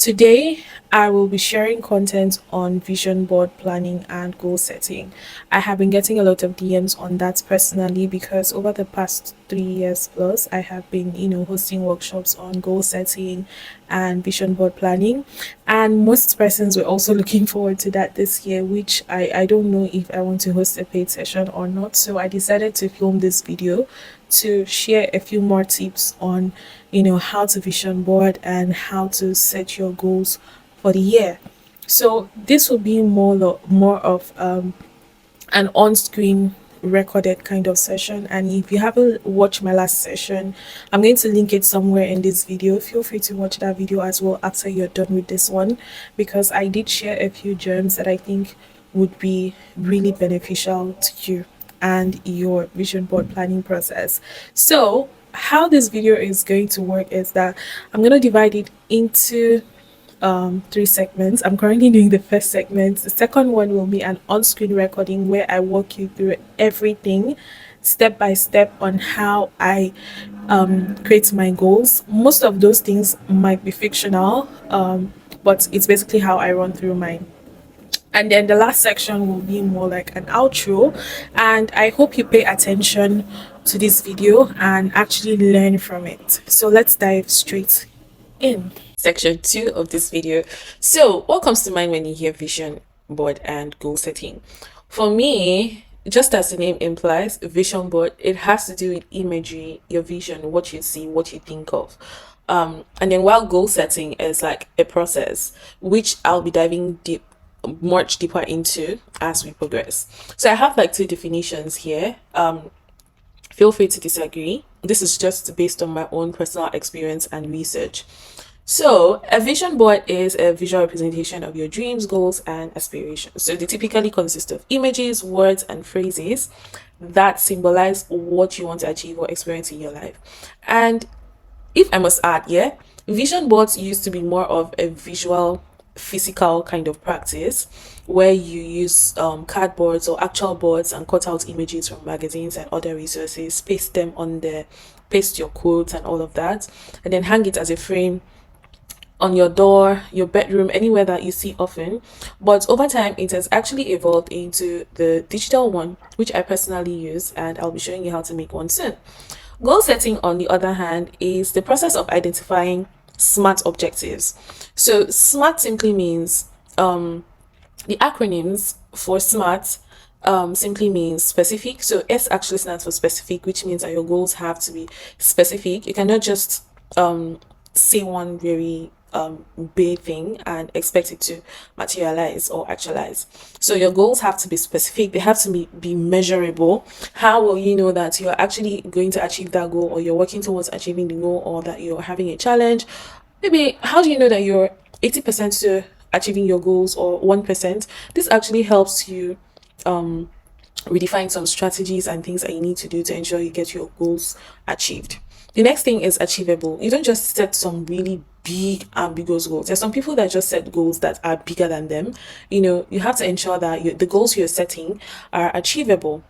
Today, I will be sharing content on vision board planning and goal setting. I have been getting a lot of DMs on that personally because over the past 3 years plus, I have been, hosting workshops on goal setting and vision board planning. And most persons were also looking forward to that this year, which I don't know if I want to host a paid session or not. So I decided to film this video to share a few more tips on how to vision board and how to set your goals for the year. So this will be more of an on-screen recorded kind of session, and if you haven't watched my last session, I'm going to link it somewhere in this video. Feel free to watch that video as well after you're done with this one, because I did share a few gems that I think would be really beneficial to you and your vision board planning process. So how this video is going to work is that I'm going to divide it into three segments. I'm currently doing the first segment. The second one will be an on-screen recording where I walk you through everything step by step on how I create my goals. Most of those things might be fictional, but it's basically how I run through mine. And then the last section will be more like an outro, and I hope you pay attention to this video and actually learn from it. So let's dive straight in section 2 of this video. So what comes to mind when you hear vision board and goal setting? For me, just as the name implies, vision board, it has to do with imagery, your vision, what you see, what you think of. And then while goal setting is like a process, which I'll be diving much deeper into as we progress. So I have like two definitions here. Feel free to disagree. This is just based on my own personal experience and research. So a vision board is a visual representation of your dreams, goals, and aspirations. So they typically consist of images, words, and phrases that symbolize what you want to achieve or experience in your life. And if I must add, vision boards used to be more of a visual, physical kind of practice where you use cardboards or actual boards and cut out images from magazines and other resources, paste them on there, paste your quotes and all of that, and then hang it as a frame on your door, your bedroom, anywhere that you see often. But over time, it has actually evolved into the digital one, which I personally use, and I'll be showing you how to make one soon. Goal setting, on the other hand, is the process of identifying SMART objectives. So SMART simply means the acronyms for SMART simply means specific. So S actually stands for specific, which means that your goals have to be specific. You cannot just say one very big thing and expect it to materialize or actualize. So your goals have to be specific, they have to be measurable. How will you know that you're actually going to achieve that goal, or you're working towards achieving the goal, or that you're having a challenge? Maybe how do you know that you're 80% to achieving your goals, or 1%? This actually helps you redefine some strategies and things that you need to do to ensure you get your goals achieved. The next thing is achievable. You don't just set some really big ambiguous goals. There's some people that just set goals that are bigger than them. You have to ensure that the goals you're setting are achievable.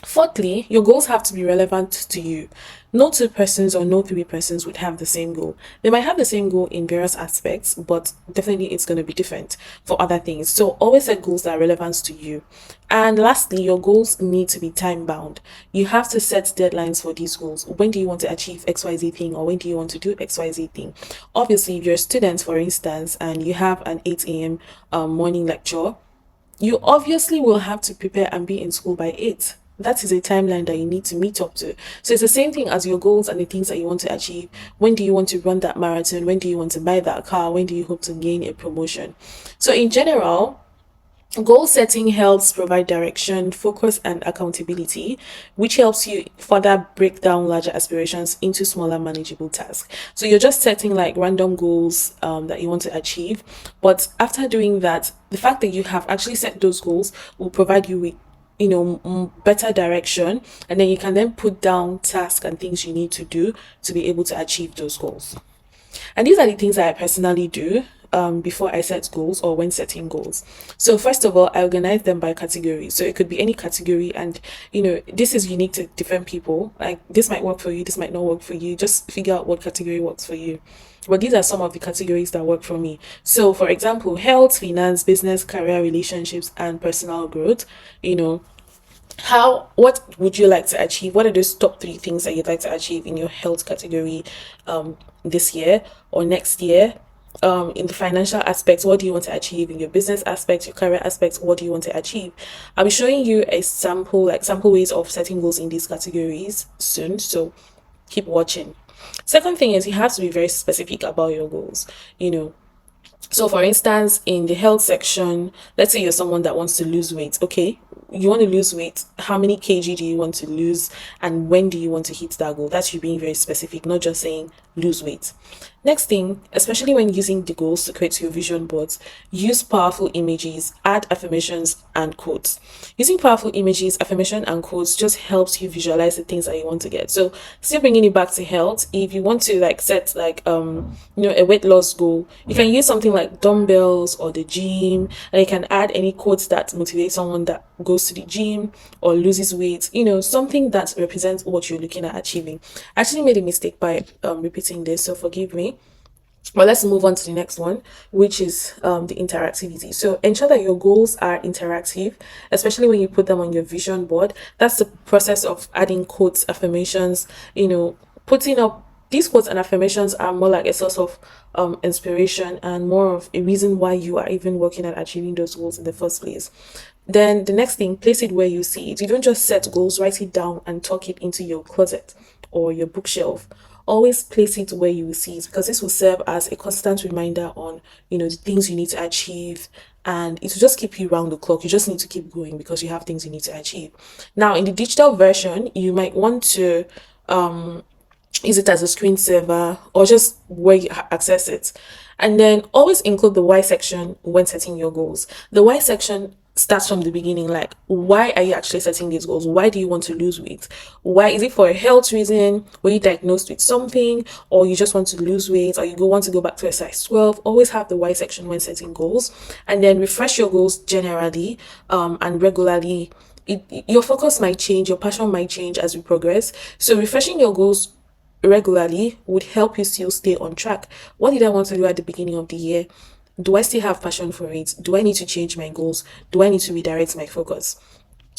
Fourthly, your goals have to be relevant to you. No two persons or no three persons would have the same goal. They might have the same goal in various aspects, but definitely it's going to be different for other things. So always set goals that are relevant to you. And lastly, your goals need to be time bound. You have to set deadlines for these goals. When do you want to achieve XYZ thing, or when do you want to do XYZ thing? Obviously, if you're a student, for instance, and you have an 8 a.m. Morning lecture, you obviously will have to prepare and be in school by 8. That is a timeline that you need to meet up to. So it's the same thing as your goals and the things that you want to achieve. When do you want to run that marathon? When do you want to buy that car? When do you hope to gain a promotion? So in general, goal setting helps provide direction, focus, and accountability, which helps you further break down larger aspirations into smaller, manageable tasks. So you're just setting like random goals that you want to achieve. But after doing that, the fact that you have actually set those goals will provide you with better direction, and then you can then put down tasks and things you need to do to be able to achieve those goals. And these are the things that I personally do. before I set goals or when setting goals. So first of all, I organize them by category. So it could be any category, and this is unique to different people. Like this might work for you, this might not work for you. Just figure out what category works for you. But these are some of the categories that work for me. So for example, health, finance, business, career, relationships, and personal growth. You know, what would you like to achieve? What are those top three things that you'd like to achieve in your health category this year or next year? In the financial aspects, what do you want to achieve? In your business aspects, your career aspects, what do you want to achieve? I'll be showing you a sample ways of setting goals in these categories soon, so keep watching. Second thing is you have to be very specific about your goals. So, for instance, in the health section, let's say you're someone that wants to lose weight. Okay, you want to lose weight. How many kg do you want to lose, and when do you want to hit that goal? That's you being very specific, not just saying lose weight. Next thing, especially when using the goals to create your vision boards, use powerful images, add affirmations and quotes. Using powerful images, affirmation and quotes just helps you visualize the things that you want to get. So, still bringing it back to health, if you want to set a weight loss goal, you can use something like dumbbells or the gym, and you can add any quotes that motivate someone that goes to the gym or loses weight, something that represents what you're looking at achieving. I actually made a mistake by repeating this, so forgive me. But let's move on to the next one, which is the interactivity. So ensure that your goals are interactive, especially when you put them on your vision board. That's the process of adding quotes, affirmations, putting up these quotes and affirmations are more like a source of inspiration and more of a reason why you are even working at achieving those goals in the first place. Then the next thing, place it where you see it. You don't just set goals, write it down and tuck it into your closet or your bookshelf. Always place it where you will see it, because this will serve as a constant reminder on the things you need to achieve, and it will just keep you round the clock. You just need to keep going because you have things you need to achieve. Now in the digital version, you might want to use it as a screensaver or just where you access it. And then always include the why section when setting your goals. The why section starts from the beginning, like why are you actually setting these goals? Why do you want to lose weight? Why is it for a health reason? Were you diagnosed with something, or you just want to lose weight, or you want to go back to a size 12? Always have the why section when setting goals, and then refresh your goals generally and regularly. Your focus might change, your passion might change as we progress. So refreshing your goals regularly would help you still stay on track. What did I want to do at the beginning of the year? Do I still have passion for it? Do I need to change my goals? Do I need to redirect my focus?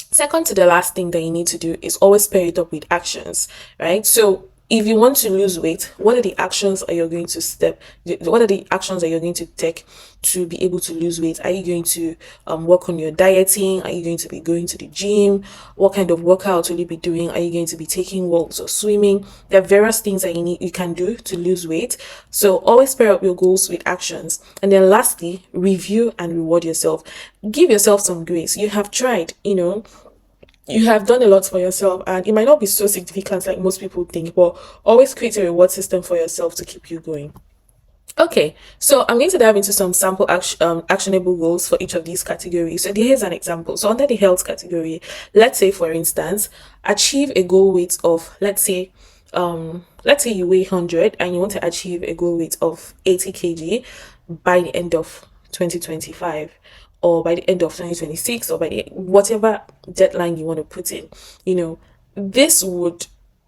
Second to the last thing that you need to do is always pair it up with actions, right? So if you want to lose weight, what are the actions are you going to what are the actions that you're going to take to be able to lose weight? Are you going to work on your dieting? Are you going to be going to the gym? What kind of workout will you be doing? Are you going to be taking walks or swimming? There are various things that you can do to lose weight. So always pair up your goals with actions. And then lastly, review and reward yourself. Give yourself some grace. You have tried, you have done a lot for yourself, and it might not be so significant like most people think, but always create a reward system for yourself to keep you going. Okay, so I'm going to dive into some sample actionable goals for each of these categories. So here's an example. So under the health category, let's say for instance, achieve a goal weight of, let's say you weigh 100 and you want to achieve a goal weight of 80 kg by the end of 2025, or by the end of 2026, or by whatever deadline you want to put in. This would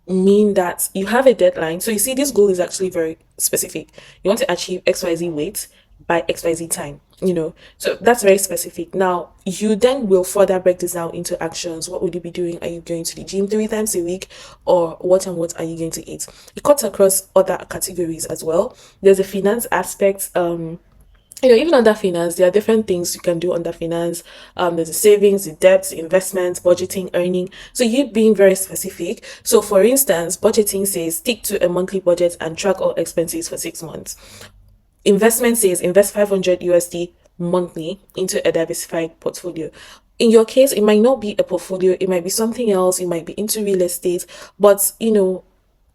mean that you have a deadline. So you see, this goal is actually very specific. You want to achieve XYZ weight by XYZ time, so that's very specific. Now you then will further break this down into actions. What would you be doing? Are you going to the gym 3 times a week, or what and what are you going to eat? It cuts across other categories as well. There's a finance aspect. Even under finance, there are different things you can do under finance. There's the savings, the debts, investments, budgeting, earning. So you being very specific. So for instance, budgeting says stick to a monthly budget and track all expenses for 6 months. Investment says invest 500 USD monthly into a diversified portfolio. In your case, it might not be a portfolio, it might be something else, it might be into real estate, but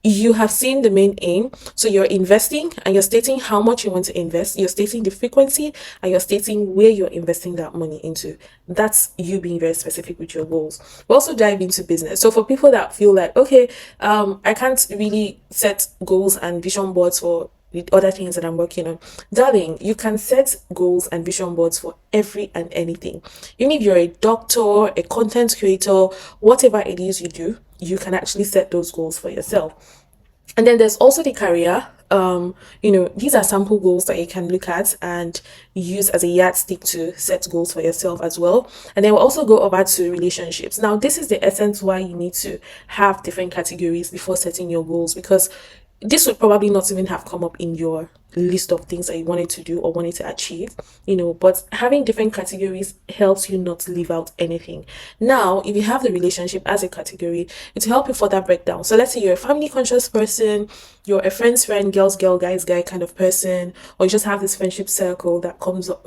you have seen the main aim. So you're investing and you're stating how much you want to invest, you're stating the frequency, and you're stating where you're investing that money into. That's you being very specific with your goals. We also dive into business. So for people that feel like, okay, I can't really set goals and vision boards for the other things that I'm working on. Darling, you can set goals and vision boards for every and anything. Even if you're a doctor, a content creator, whatever it is you do, you can actually set those goals for yourself. And then there's also the career. These are sample goals that you can look at and use as a yardstick to set goals for yourself as well. And then we'll also go over to relationships. Now, this is the essence why you need to have different categories before setting your goals, because this would probably not even have come up in your list of things that you wanted to do or wanted to achieve, but having different categories helps you not leave out anything. Now, if you have the relationship as a category, it will help you further break down. So let's say you're a family conscious person, you're a friend's friend, girl's girl, guy's guy kind of person, or you just have this friendship circle that comes up,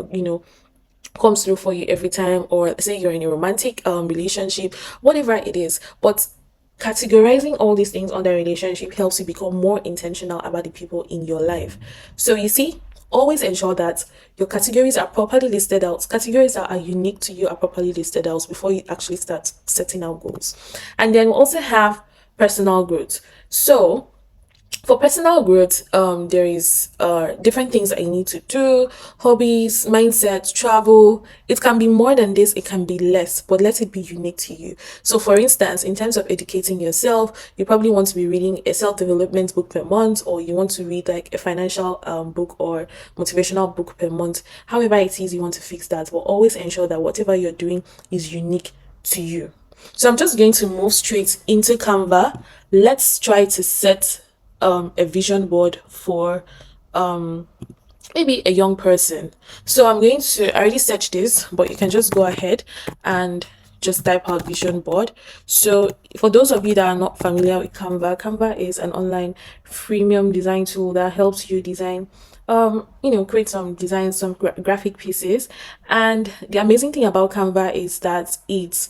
comes through for you every time, or say you're in a romantic relationship, whatever it is. But categorizing all these things under relationship helps you become more intentional about the people in your life. So you see, always ensure that your categories are properly listed out. Categories that are unique to you are properly listed out before you actually start setting out goals. And then we also have personal growth. So for personal growth, there is different things that you need to do: hobbies, mindset, travel. It can be more than this, it can be less, but let it be unique to you. So for instance, in terms of educating yourself, you probably want to be reading a self-development book per month, or you want to read like a financial book or motivational book per month. However it is you want to fix that, but always ensure that whatever you're doing is unique to you. So I'm just going to move straight into Canva. Let's try to set a vision board for maybe a young person. So I already searched this, but you can just go ahead and just type out vision board. So for those of you that are not familiar with Canva is an online freemium design tool that helps you design create some designs, some graphic pieces. And the amazing thing about Canva is that it's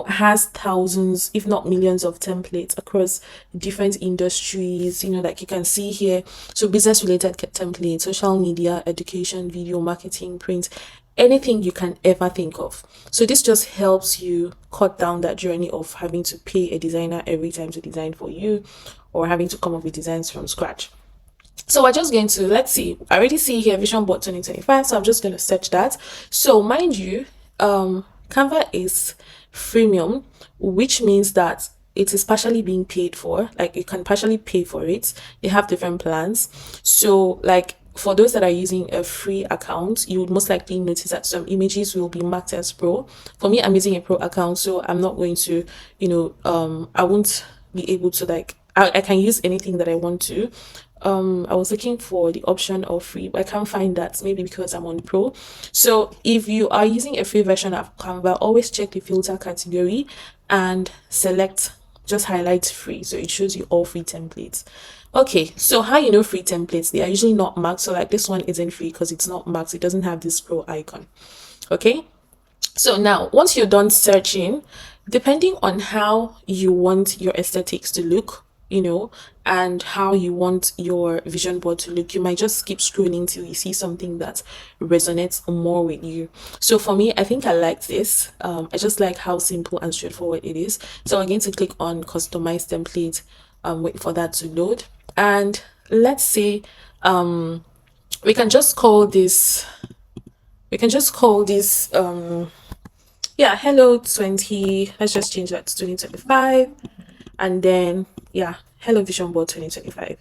has thousands, if not millions of templates across different industries, like you can see here. So business related templates, social media, education, video, marketing, print, anything you can ever think of. So this just helps you cut down that journey of having to pay a designer every time to design for you, or having to come up with designs from scratch. So we're just going to, let's see, I already see here Vision Board 2025. So I'm just going to search that. So mind you, Canva is freemium, which means that it is partially being paid for. Like you can partially pay for it. They have different plans. So like for those that are using a free account, you would most likely notice that some images will be marked as pro. For me, I'm using a pro account, so I'm not going to, I won't be able to I can use anything that I want to. I was looking for the option of free, but I can't find that, maybe because I'm on pro. So if you are using a free version of Canva, always check the filter category and select, just highlight free, so it shows you all free templates. Okay, so how you know free templates? They are usually not marked. So like this one isn't free because it's not marked, it doesn't have this pro icon. Okay, so now once you're done searching, depending on how you want your aesthetics to look, and how you want your vision board to look, you might just keep scrolling till you see something that resonates more with you. So for me, I think I like this. I just like how simple and straightforward it is. So I'm going to click on customize template, wait for that to load. And let's say we can just call this hello 20, let's just change that to 2025. And then hello vision board 2025.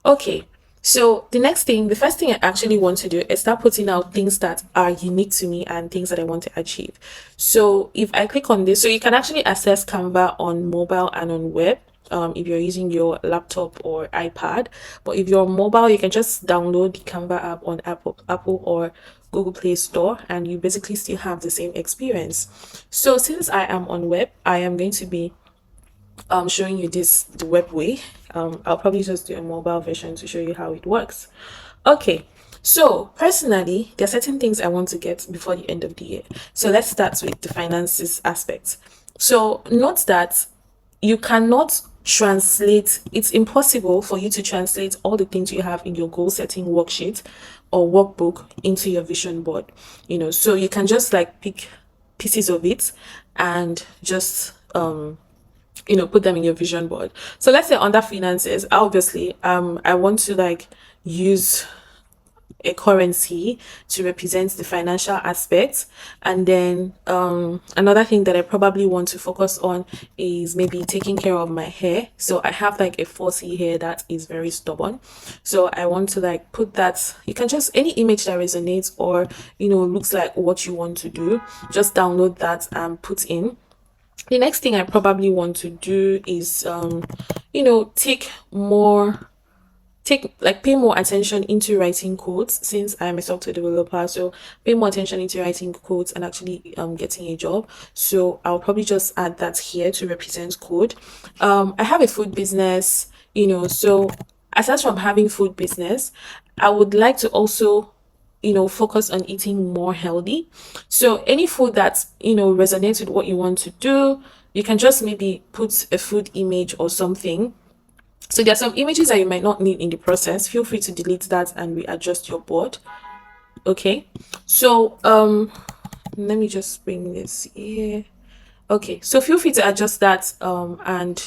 Okay, so the first thing I actually want to do is start putting out things that are unique to me and things that I want to achieve. So if I click on this, so you can actually access Canva on mobile and on web, if you're using your laptop or iPad. But if you're mobile, you can just download the Canva app on Apple or Google Play Store, and you basically still have the same experience. So since I am on web, I am going to be showing you the web way. I'll probably just do a mobile version to show you how it works. Okay, so personally, there are certain things I want to get before the end of the year. So let's start with the finances aspect. So note that you cannot translate, it's impossible for you to translate all the things you have in your goal setting worksheet or workbook into your vision board. So you can just like pick pieces of it and just put them in your vision board. So let's say under finances, obviously I want to use a currency to represent the financial aspect. And then another thing that I probably want to focus on is maybe taking care of my hair. So I have like a 4C hair that is very stubborn, so I want to like put that. You can just, any image that resonates or looks like what you want to do, just download that and put in. The next thing I probably want to do is take more, take like pay more attention into writing codes, since I'm a software developer. So pay more attention into writing codes and actually getting a job. So I'll probably just add that here to represent code. I have a food business, so aside from having food business, I would like to also focus on eating more healthy. So any food that resonates with what you want to do, you can just maybe put a food image or something. So there are some images that you might not need in the process. Feel free to delete that and readjust your board. Okay, so let me just bring this here. Okay, so feel free to adjust that and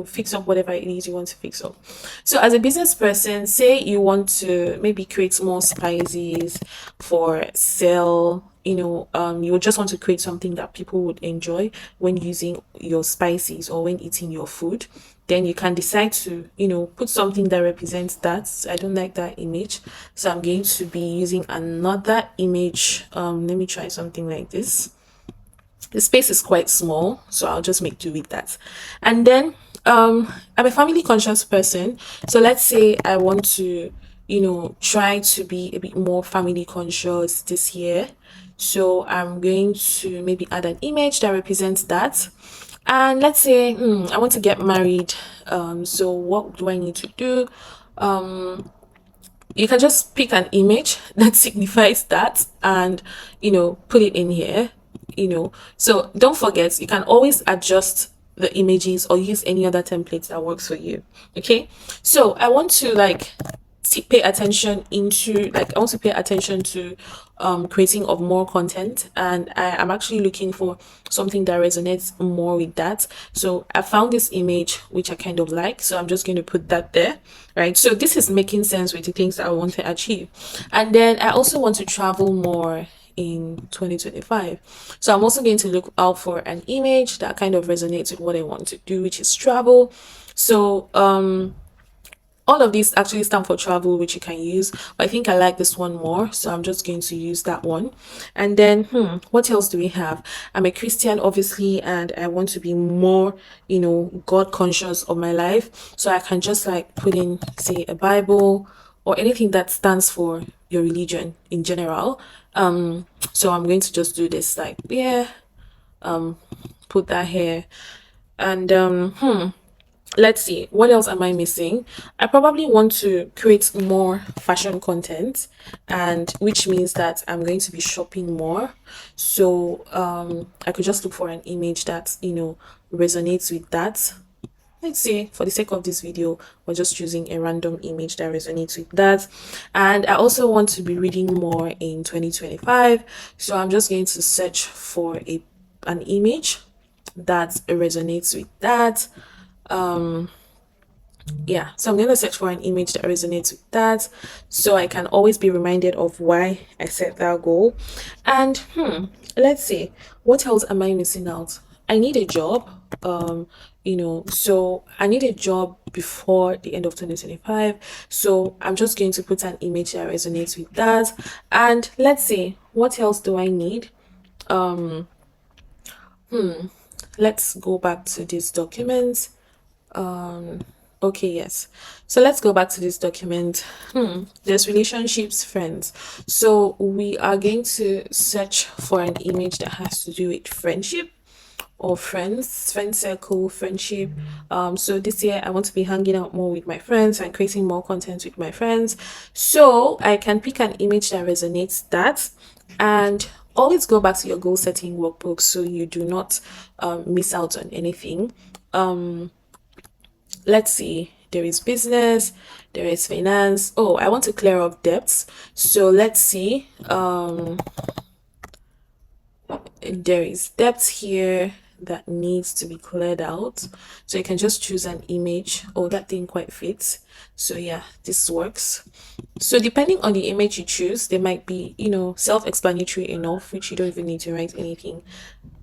fix up whatever it is you want to fix up. So as a business person, say you want to maybe create more spices for sale, you would just want to create something that people would enjoy when using your spices or when eating your food. Then you can decide to put something that represents that. So I don't like that image, so I'm going to be using another image. Let me try something like this. The space is quite small, so I'll just make do with that. And then I'm a family conscious person, so let's say I want to try to be a bit more family conscious this year. So I'm going to maybe add an image that represents that. And let's say I want to get married. So what do I need to do? You can just pick an image that signifies that and put it in here. So don't forget, you can always adjust the images or use any other template that works for you. Okay, so I want to like pay attention into, like, I want to pay attention to creating of more content, and I am actually looking for something that resonates more with that. So I found this image which I kind of like, so I'm just going to put that there. Right, so this is making sense with the things that I want to achieve. And then I also want to travel more in 2025, so I'm also going to look out for an image that kind of resonates with what I want to do, which is travel. So all of these actually stand for travel, which you can use, but I think I like this one more, so I'm just going to use that one. And then what else do we have? I'm a Christian, obviously, and I want to be more God conscious of my life, so I can just like put in, say, a Bible or anything that stands for your religion in general. So I'm going to just do this, like, yeah, put that here. And let's see, what else am I missing? I probably want to create more fashion content, and which means that I'm going to be shopping more. So I could just look for an image that resonates with that. Let's say, for the sake of this video, we're just choosing a random image that resonates with that. And I also want to be reading more in 2025, so I'm just going to search for an image that resonates with that. Yeah, so I'm going to search for an image that resonates with that, so I can always be reminded of why I set that goal. And let's see, what else am I missing out? I need a job. So I need a job before the end of 2025, so I'm just going to put an image that resonates with that. And let's see, what else do I need? Let's go back to this document. Okay, yes, so let's go back to this document. There's relationships, friends, so we are going to search for an image that has to do with friendship or friends, friend circle, friendship. So this year I want to be hanging out more with my friends and creating more content with my friends, so I can pick an image that resonates that. And always go back to your goal setting workbook so you do not miss out on anything. Let's see, there is business, there is finance. Oh, I want to clear up debts, so let's see, there is debts here. that needs to be cleared out. So you can just choose an image. Oh, that thing quite fits. So yeah, this works. So depending on the image you choose, they might be, self-explanatory enough, which you don't even need to write anything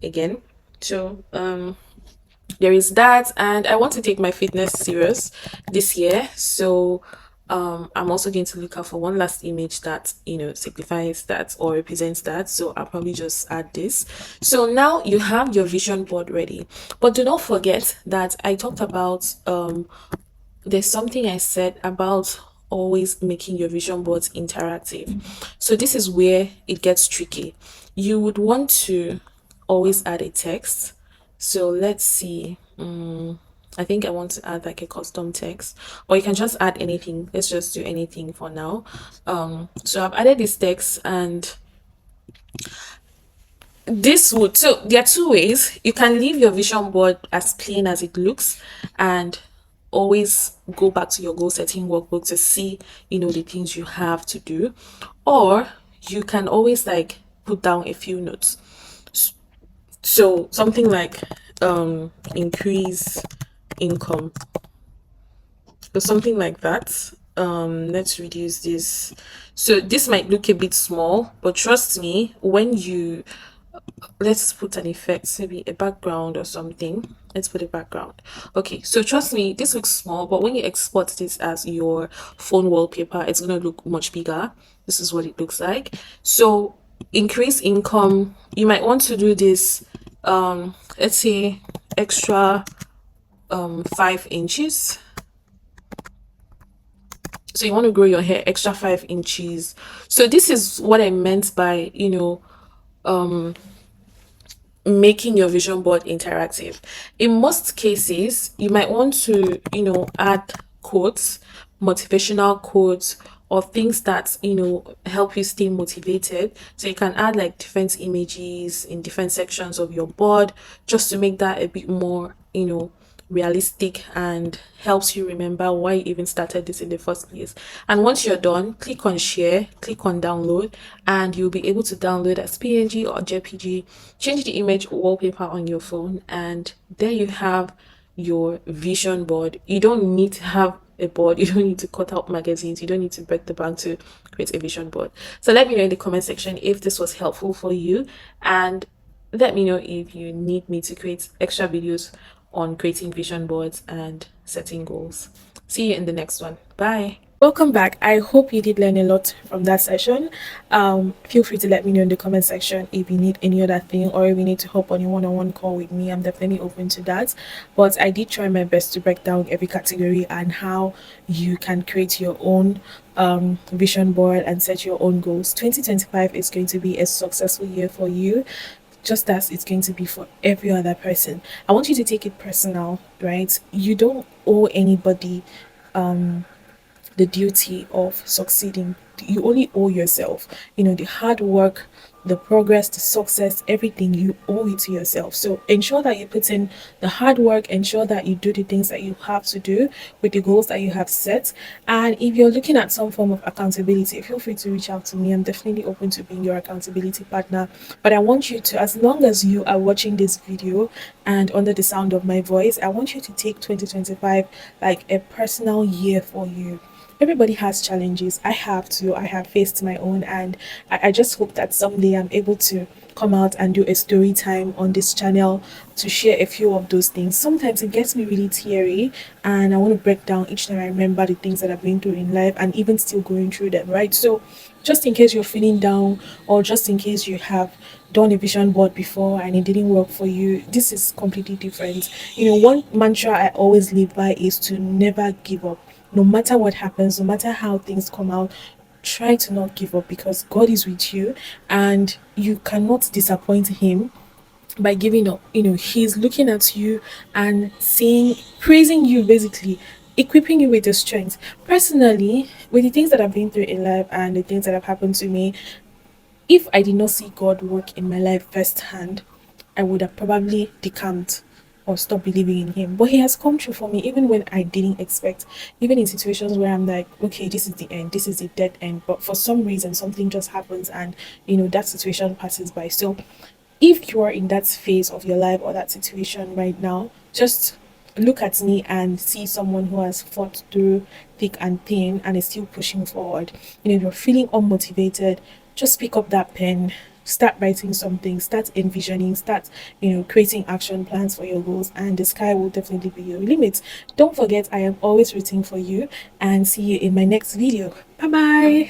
again. So there is that, and I want to take my fitness serious this year. So I'm also going to look out for one last image that signifies that or represents that. So I'll probably just add this. So now you have your vision board ready, but do not forget that I talked about there's something I said about always making your vision boards interactive. So this is where it gets tricky. You would want to always add a text. So let's see. I think I want to add like a custom text, or you can just add anything. Let's just do anything for now. So I've added this text, and this would, so there are two ways you can leave your vision board as plain as it looks and always go back to your goal setting workbook to see the things you have to do, or you can always like put down a few notes. So something like increase income, or something like that. Let's reduce this. So this might look a bit small, but trust me, when you, let's put an effect, maybe a background or something. Let's put a background. Okay, so trust me, this looks small, but when you export this as your phone wallpaper, it's going to look much bigger. This is what it looks like. So increase income, you might want to do this, let's say extra 5 inches. So you want to grow your hair extra 5 inches. So this is what I meant by making your vision board interactive. In most cases, you might want to, add quotes, motivational quotes, or things that, help you stay motivated. So you can add like different images in different sections of your board just to make that a bit more, realistic and helps you remember why you even started this in the first place. And once you're done, click on share, click on download, and you'll be able to download as PNG or JPG. Change the image wallpaper on your phone, and there you have your vision board. You don't need to have a board, you don't need to cut out magazines, you don't need to break the bank to create a vision board. So let me know in the comment section if this was helpful for you, and let me know if you need me to create extra videos on creating vision boards and setting goals. See you in the next one. Bye. Welcome back. I hope you did learn a lot from that session. Feel free to let me know in the comment section if you need any other thing, or if you need to hop on a one-on-one call with me. I'm definitely open to that. But I did try my best to break down every category and how you can create your own vision board and set your own goals. 2025 is going to be a successful year for you, just as it's going to be for every other person. I want you to take it personal, right? You don't owe anybody the duty of succeeding. You only owe yourself. The hard work, the progress, the success, everything, you owe it to yourself. So ensure that you put in the hard work, ensure that you do the things that you have to do with the goals that you have set. And if you're looking at some form of accountability, feel free to reach out to me. I'm definitely open to being your accountability partner. But I want you to, as long as you are watching this video and under the sound of my voice, I want you to take 2025 like a personal year for you. Everybody has challenges. I have too. I have faced my own, and I just hope that someday I'm able to come out and do a story time on this channel to share a few of those things. Sometimes it gets me really teary, and I want to break down each time I remember the things that I've been through in life and even still going through them, right? So just in case you're feeling down, or just in case you have done a vision board before and it didn't work for you, this is completely different. One mantra I always live by is to never give up. No matter what happens, no matter how things come out, try to not give up, because God is with you and you cannot disappoint him by giving up. He's looking at you and saying, praising you, basically equipping you with the strength. Personally, with the things that I've been through in life and the things that have happened to me, if I did not see God work in my life firsthand, I would have probably decamped or stopped believing in him. But he has come true for me even when I didn't expect. Even in situations where I'm like, okay, this is the end, this is the dead end. But for some reason, something just happens, and that situation passes by. So If you are in that phase of your life or that situation right now, just look at me and see someone who has fought through thick and thin and is still pushing forward. If you're feeling unmotivated, just pick up that pen, start writing something, start envisioning, start, creating action plans for your goals, and the sky will definitely be your limit. Don't forget, I am always rooting for you, and see you in my next video. Bye bye.